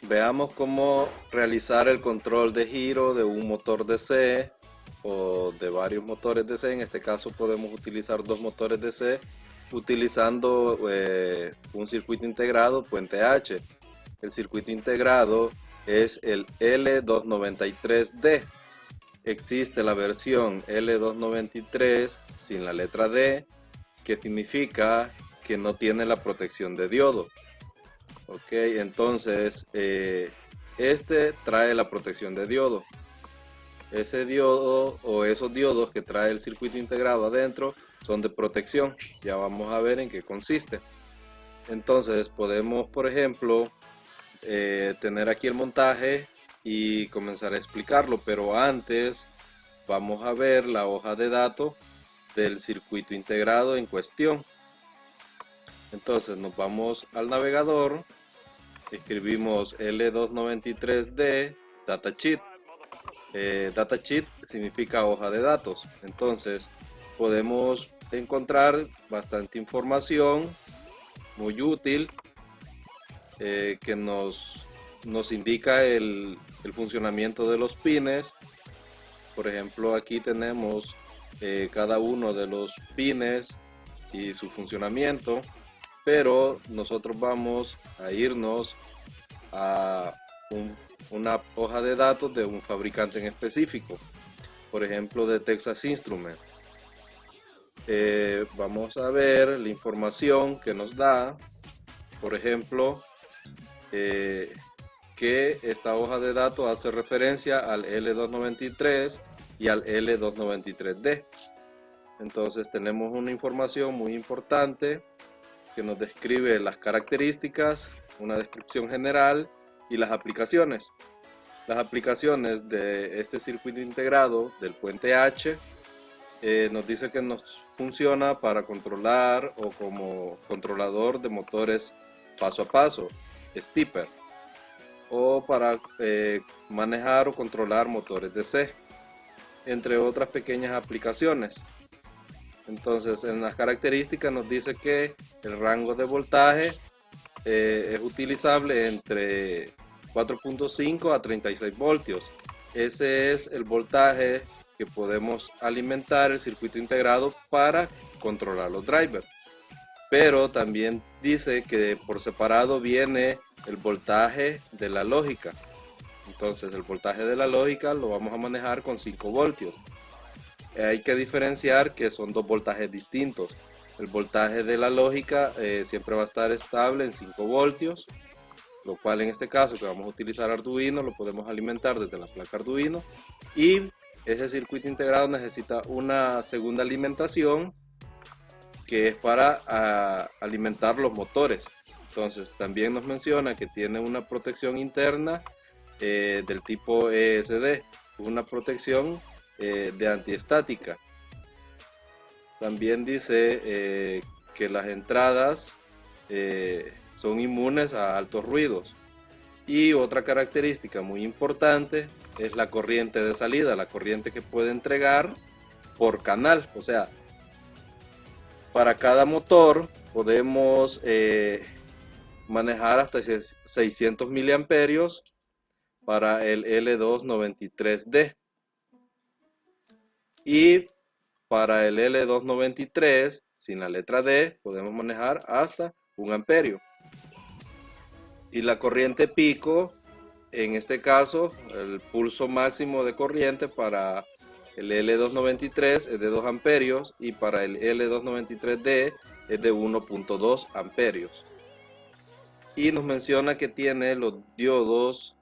Veamos cómo realizar el control de giro de un motor DC o de varios motores DC. En este caso podemos utilizar dos motores DC utilizando un circuito integrado puente H. El circuito integrado es el L293D. Existe la versión L293 sin la letra D, que significa que no tiene la protección de diodo. Ok, entonces este trae la protección de diodo. Ese diodo o esos diodos que trae el circuito integrado adentro son de protección. Ya vamos a ver en qué consiste. Entonces podemos, por ejemplo, tener aquí el montaje y comenzar a explicarlo, pero antes vamos a ver la hoja de datos del circuito integrado en cuestión. Entonces nos vamos al navegador, escribimos L293D datasheet. Datasheet significa hoja de datos. Entonces podemos encontrar bastante información muy útil que nos indica el funcionamiento de los pines. Por ejemplo, aquí tenemos cada uno de los pines y su funcionamiento, pero nosotros vamos a irnos a una hoja de datos de un fabricante en específico, por ejemplo de Texas Instruments. Vamos a ver la información que nos da, por ejemplo, que esta hoja de datos hace referencia al L293 y al L293D. Entonces tenemos una información muy importante que nos describe las características, una descripción general y las aplicaciones. Las aplicaciones de este circuito integrado del puente H nos dice que nos funciona para controlar o como controlador de motores paso a paso, stepper, o para manejar o controlar motores DC, entre otras pequeñas aplicaciones. Entonces en las características nos dice que el rango de voltaje es utilizable entre 4.5 a 36 voltios. Ese es el voltaje que podemos alimentar el circuito integrado para controlar los drivers. Pero también dice que por separado viene el voltaje de la lógica. Entonces el voltaje de la lógica lo vamos a manejar con 5 voltios. Hay que diferenciar que son dos voltajes distintos. El voltaje de la lógica siempre va a estar estable en 5 voltios, lo cual en este caso que vamos a utilizar Arduino lo podemos alimentar desde la placa Arduino, y ese circuito integrado necesita una segunda alimentación que es para alimentar los motores. Entonces también nos menciona que tiene una protección interna del tipo ESD, una protección de antiestática. También dice que las entradas son inmunes a altos ruidos. Y otra característica muy importante es la corriente de salida, la corriente que puede entregar por canal. O sea, para cada motor podemos manejar hasta 600 miliamperios para el L293D. Y para el L293 sin la letra D podemos manejar hasta 1 amperio. Y la corriente pico, en este caso el pulso máximo de corriente para el L293 es de 2 amperios y para el L293D es de 1.2 amperios. Y nos menciona que tiene los diodos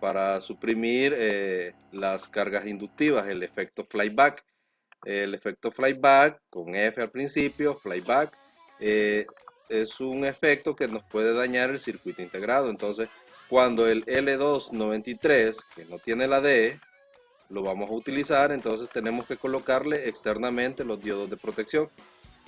para suprimir las cargas inductivas, el efecto flyback. El efecto flyback, con F al principio, flyback, es un efecto que nos puede dañar el circuito integrado. Entonces, cuando el L293, que no tiene la D, lo vamos a utilizar, entonces tenemos que colocarle externamente los diodos de protección.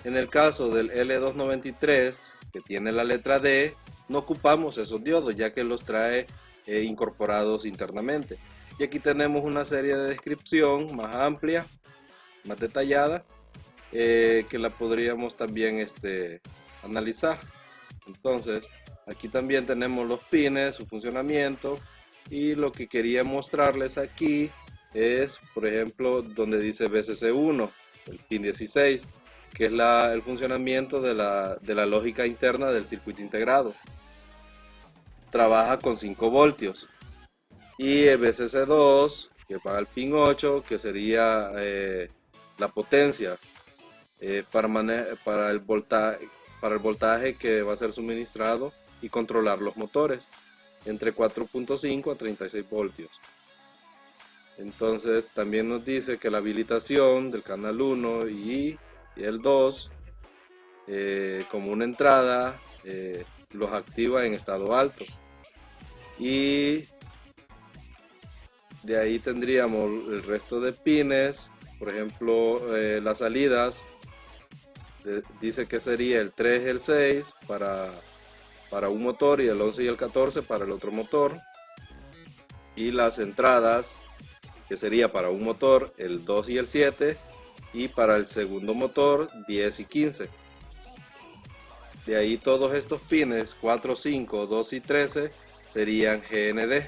En el caso del L293, que tiene la letra D, no ocupamos esos diodos, ya que los trae incorporados internamente. Y aquí tenemos una serie de descripción más amplia, más detallada, que la podríamos también analizar. Entonces, aquí también tenemos los pines, su funcionamiento, y lo que quería mostrarles aquí es, por ejemplo, donde dice BCC1, el pin 16, que es el funcionamiento de la lógica interna del circuito integrado. Trabaja con 5 voltios. Y el BCC2, que va al pin 8, que sería la potencia para el voltaje que va a ser suministrado y controlar los motores entre 4.5 a 36 voltios. Entonces también nos dice que la habilitación del canal 1 y el 2 como una entrada los activa en estado alto, y de ahí tendríamos el resto de pines. Por ejemplo, las salidas dice que sería el 3 y el 6 para un motor, y el 11 y el 14 para el otro motor, y las entradas que sería para un motor el 2 y el 7, y para el segundo motor 10 y 15. De ahí todos estos pines 4, 5, 2 y 13 serían GND.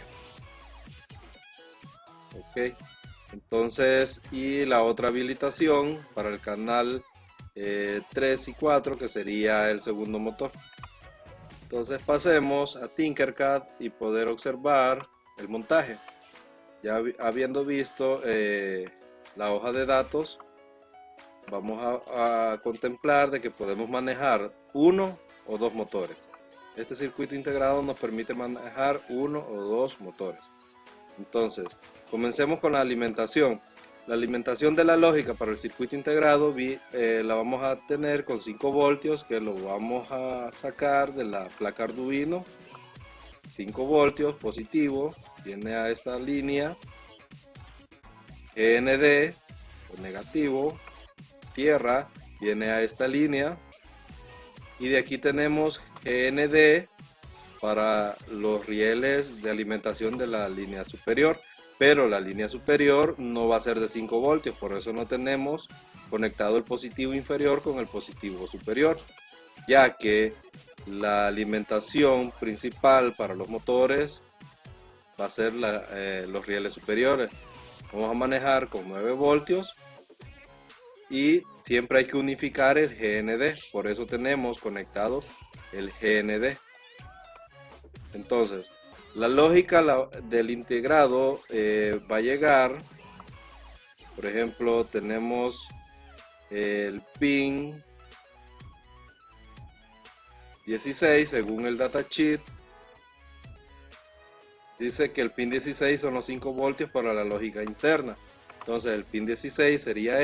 Ok, entonces, y la otra habilitación para el canal 3 y 4, que sería el segundo motor. Entonces pasemos a Tinkercad y poder observar el montaje. Ya habiendo visto la hoja de datos, vamos a contemplar de que podemos manejar uno o dos motores. Este circuito integrado nos permite manejar uno o dos motores. Entonces, comencemos con la alimentación. La alimentación de la lógica para el circuito integrado la vamos a tener con 5 voltios, que lo vamos a sacar de la placa Arduino. 5 voltios positivo, viene a esta línea. GND o negativo, tierra, viene a esta línea. Y de aquí tenemos GND para los rieles de alimentación de la línea superior, pero la línea superior no va a ser de 5 voltios, por eso no tenemos conectado el positivo inferior con el positivo superior, ya que la alimentación principal para los motores va a ser los rieles superiores. Vamos a manejar con 9 voltios y siempre hay que unificar el GND, por eso tenemos conectado el GND. Entonces, la lógica del integrado va a llegar, por ejemplo, tenemos el pin 16, según el datasheet, dice que el pin 16 son los 5 voltios para la lógica interna. Entonces, el pin 16 sería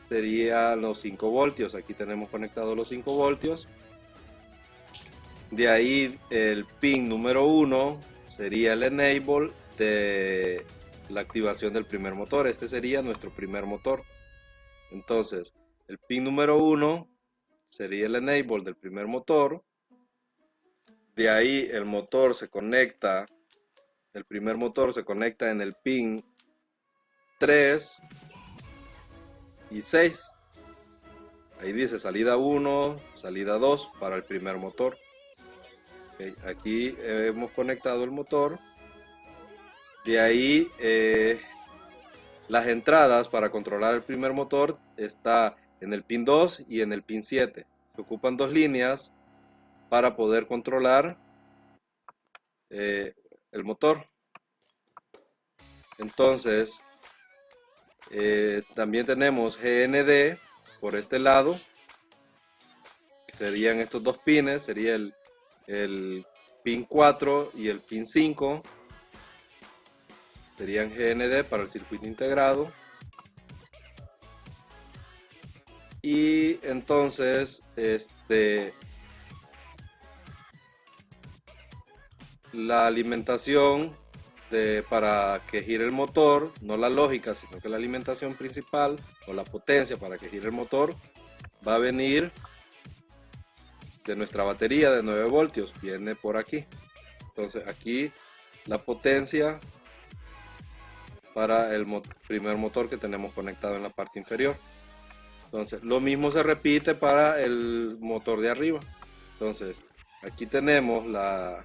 serían los 5 voltios. Aquí tenemos conectados los 5 voltios. De ahí el pin número 1 sería el enable de la activación del primer motor. Este sería nuestro primer motor. Entonces, el pin número 1 sería el enable del primer motor. De ahí el motor se conecta, el primer motor se conecta en el pin 3 y 6. Ahí dice salida 1, salida 2 para el primer motor. Okay, aquí hemos conectado el motor. De ahí las entradas para controlar el primer motor está en el pin 2 y en el pin 7. Se ocupan dos líneas para poder controlar el motor. Entonces también tenemos GND por este lado, que serían estos dos pines, sería el pin 4 y el pin 5, serían GND para el circuito integrado. Y entonces la alimentación para que gire el motor, no la lógica, sino que la alimentación principal o la potencia para que gire el motor va a venir de nuestra batería de 9 voltios, viene por aquí. Entonces aquí la potencia para el primer motor que tenemos conectado en la parte inferior. Entonces, lo mismo se repite para el motor de arriba. Entonces, aquí tenemos la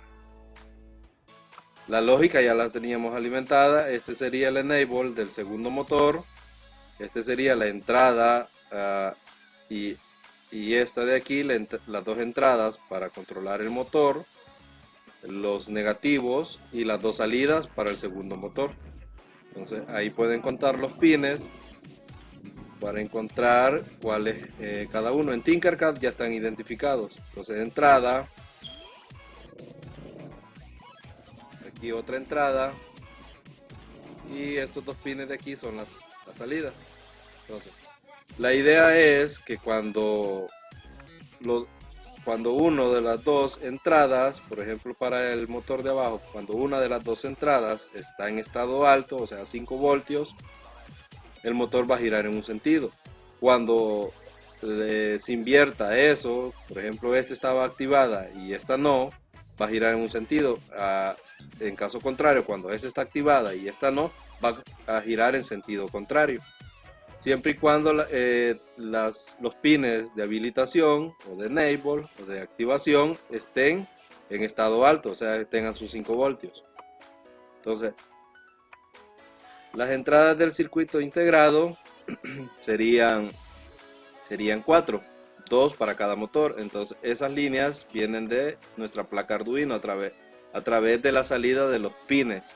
lógica, ya la teníamos alimentada. Este sería el enable del segundo motor. Este sería la entrada y esta de aquí, las dos entradas para controlar el motor, los negativos y las dos salidas para el segundo motor. Entonces ahí pueden contar los pines para encontrar cuáles cada uno. En Tinkercad ya están identificados. Entonces entrada, aquí otra entrada, y estos dos pines de aquí son las salidas. Entonces, la idea es que cuando uno de las dos entradas, por ejemplo para el motor de abajo, cuando una de las dos entradas está en estado alto, o sea 5 voltios, el motor va a girar en un sentido. Cuando se invierta eso, por ejemplo esta estaba activada y esta no, va a girar en un sentido. En caso contrario, cuando esta está activada y esta no, va a girar en sentido contrario. Siempre y cuando los pines de habilitación o de enable o de activación estén en estado alto, o sea, tengan sus 5 voltios. Entonces, las entradas del circuito integrado serían 4, 2 para cada motor. Entonces, esas líneas vienen de nuestra placa Arduino a través de la salida de los pines.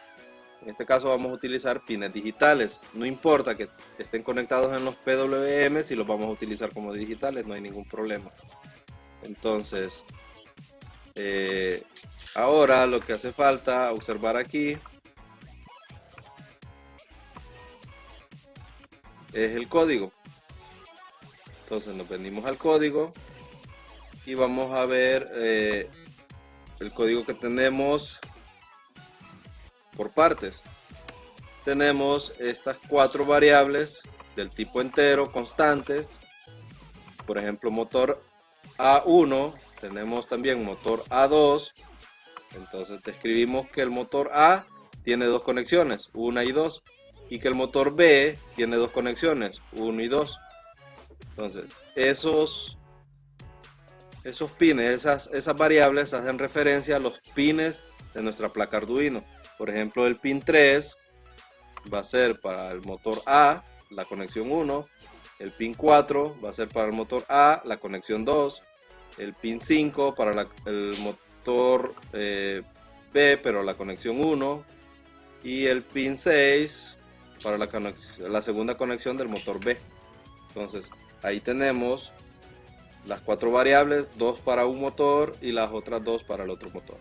En este caso vamos a utilizar pines digitales. No importa que estén conectados en los PWM, si los vamos a utilizar como digitales, no hay ningún problema. Entonces, ahora lo que hace falta observar aquí es el código. Entonces nos venimos al código y vamos a ver el código que tenemos por partes. Tenemos estas 4 variables del tipo entero constantes. Por ejemplo, motor A1, tenemos también motor A2. Entonces describimos que el motor A tiene 2 conexiones, 1 y 2, y que el motor B tiene 2 conexiones, 1 y 2. Entonces esos pines, esas variables hacen referencia a los pines de nuestra placa Arduino. Por ejemplo, el pin 3 va a ser para el motor A, la conexión 1. El pin 4 va a ser para el motor A, la conexión 2. El pin 5 para el motor B, pero la conexión 1. Y el pin 6 para la segunda conexión del motor B. Entonces, ahí tenemos las 4 variables, 2 para un motor y las otras 2 para el otro motor.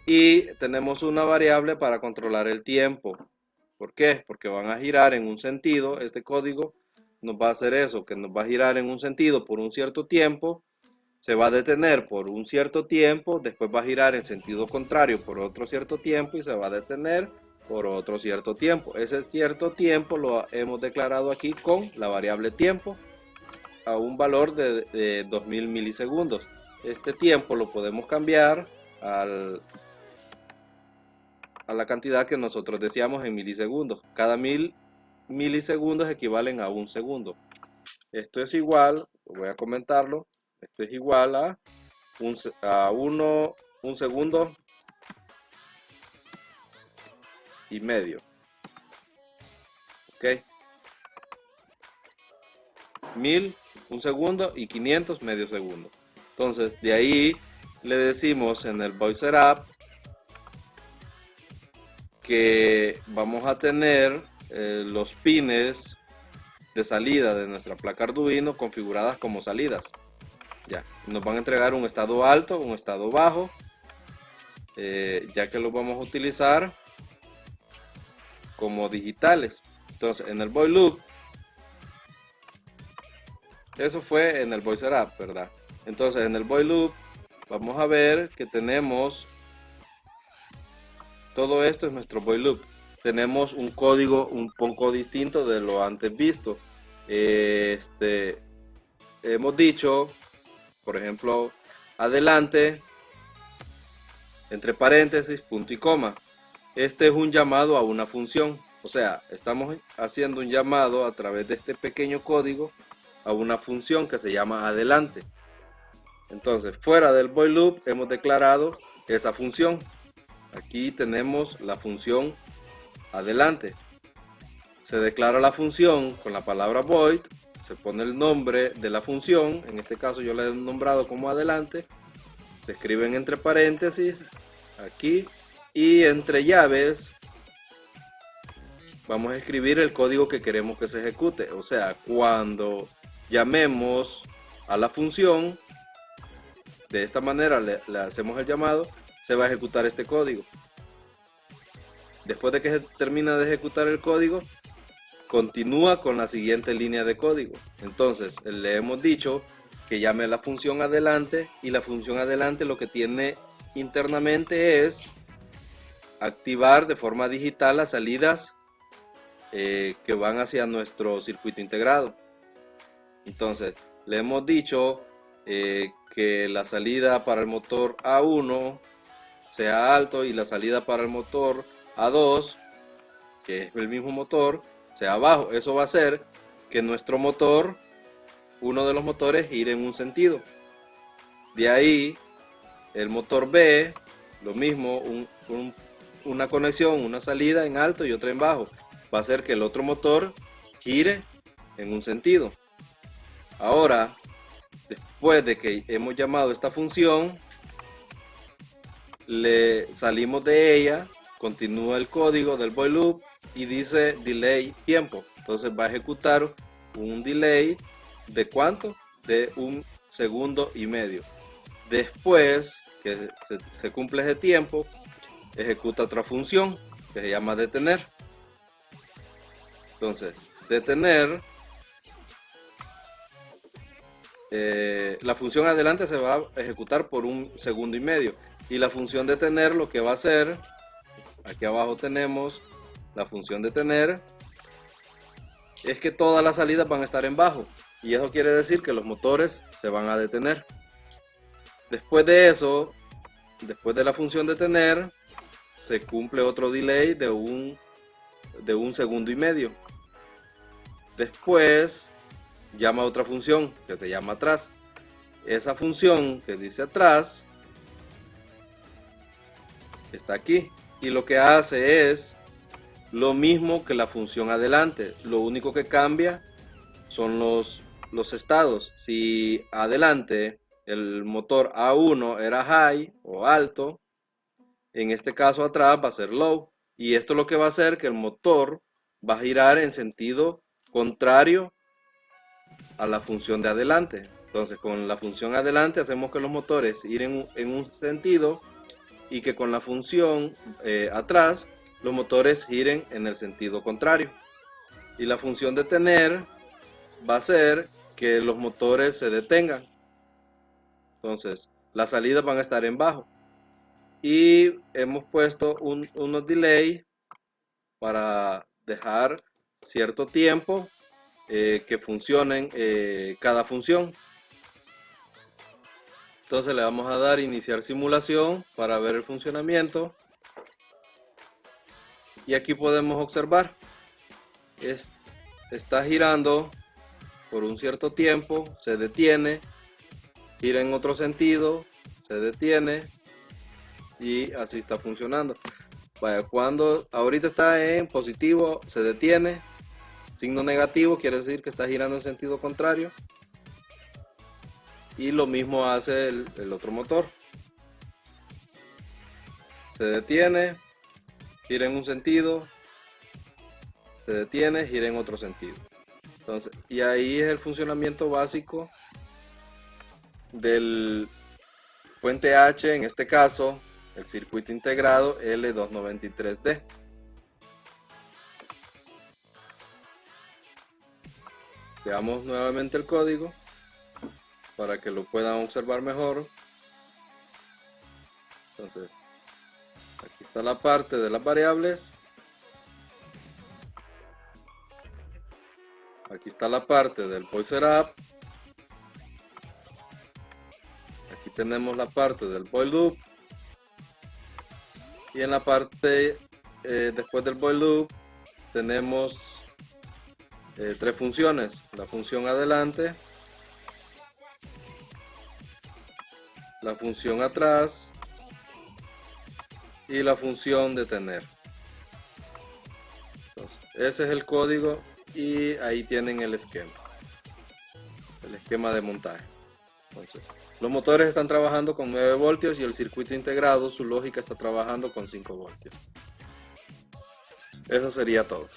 Y tenemos una variable para controlar el tiempo. ¿Por qué? Porque van a girar en un sentido. Este código nos va a hacer eso, que nos va a girar en un sentido por un cierto tiempo, se va a detener por un cierto tiempo, después va a girar en sentido contrario por otro cierto tiempo y se va a detener por otro cierto tiempo. Ese cierto tiempo lo hemos declarado aquí con la variable tiempo a un valor de 2000 milisegundos. Este tiempo lo podemos cambiar a la cantidad que nosotros deseamos en milisegundos. Cada 1000 milisegundos equivalen a un segundo. Esto es igual, voy a comentarlo, esto es igual a un segundo y medio. Ok. 1000, un segundo, y 500, medio segundo. Entonces, de ahí le decimos en el voice setup que vamos a tener los pines de salida de nuestra placa Arduino configuradas como salidas. Ya, nos van a entregar un estado alto, un estado bajo, ya que los vamos a utilizar como digitales. Entonces, en el void loop, eso fue en el voice setup, ¿verdad? Entonces, en el void loop vamos a ver que tenemos todo esto es nuestro void loop. Tenemos un código un poco distinto de lo antes visto. Hemos dicho, por ejemplo, adelante entre paréntesis, punto y coma. Este es un llamado a una función, o sea, estamos haciendo un llamado a través de este pequeño código a una función que se llama adelante. Entonces, fuera del void loop hemos declarado esa función. Aquí tenemos la función adelante. Se declara la función con la palabra void, se pone el nombre de la función, en este caso yo la he nombrado como adelante, se escriben entre paréntesis aquí y entre llaves vamos a escribir el código que queremos que se ejecute. O sea, cuando llamemos a la función, de esta manera le hacemos el llamado, se va a ejecutar este código. Después de que se termina de ejecutar el código, continúa con la siguiente línea de código. Entonces, le hemos dicho que llame a la función adelante, y la función adelante lo que tiene internamente es activar de forma digital las salidas que van hacia nuestro circuito integrado. Entonces, le hemos dicho que la salida para el motor A1 sea alto y la salida para el motor A2, que es el mismo motor, sea bajo. Eso va a hacer que nuestro motor, uno de los motores, gire en un sentido. De ahí, el motor B, lo mismo, una conexión, una salida en alto y otra en bajo. Va a hacer que el otro motor gire en un sentido. Ahora, después de que hemos llamado esta función, le salimos de ella, continúa el código del void loop y dice delay tiempo. Entonces va a ejecutar un delay de ¿cuánto? De 1,5 segundos. Después que se cumple ese tiempo, ejecuta otra función que se llama detener. Entonces, detener, la función adelante se va a ejecutar por 1,5 segundos. Y la función detener lo que va a hacer, aquí abajo tenemos la función detener, es que todas las salidas van a estar en bajo. Y eso quiere decir que los motores se van a detener. Después de eso, después de la función detener, se cumple otro delay de 1,5 segundos. Después llama a otra función que se llama atrás. Esa función que dice atrás está aquí y lo que hace es lo mismo que la función adelante. Lo único que cambia son los estados. Si adelante el motor A1 era high o alto, en este caso atrás va a ser low, y esto lo que va a hacer que el motor va a girar en sentido contrario a la función de adelante. Entonces, con la función adelante hacemos que los motores giren en un sentido y que con la función atrás los motores giren en el sentido contrario. Y la función detener va a hacer que los motores se detengan. Entonces, las salidas van a estar en bajo. Y hemos puesto unos delay para dejar cierto tiempo que funcionen cada función. Entonces le vamos a dar iniciar simulación para ver el funcionamiento. Y aquí podemos observar, está girando por un cierto tiempo, se detiene, gira en otro sentido, se detiene y así está funcionando. Vaya, cuando ahorita está en positivo, se detiene, signo negativo quiere decir que está girando en sentido contrario. Y lo mismo hace el otro motor. Se detiene, gira en un sentido, se detiene, gira en otro sentido. Entonces, y ahí es el funcionamiento básico del puente H, en este caso, el circuito integrado L293D. Veamos nuevamente el código para que lo puedan observar mejor. Entonces, aquí está la parte de las variables. Aquí está la parte del void setup. Aquí tenemos la parte del void loop. Y en la parte después del while loop tenemos tres funciones: la función adelante, la función atrás y la función detener. Entonces, ese es el código y ahí tienen el esquema de montaje. Entonces, los motores están trabajando con 9 voltios y el circuito integrado, su lógica está trabajando con 5 voltios. Eso sería todo.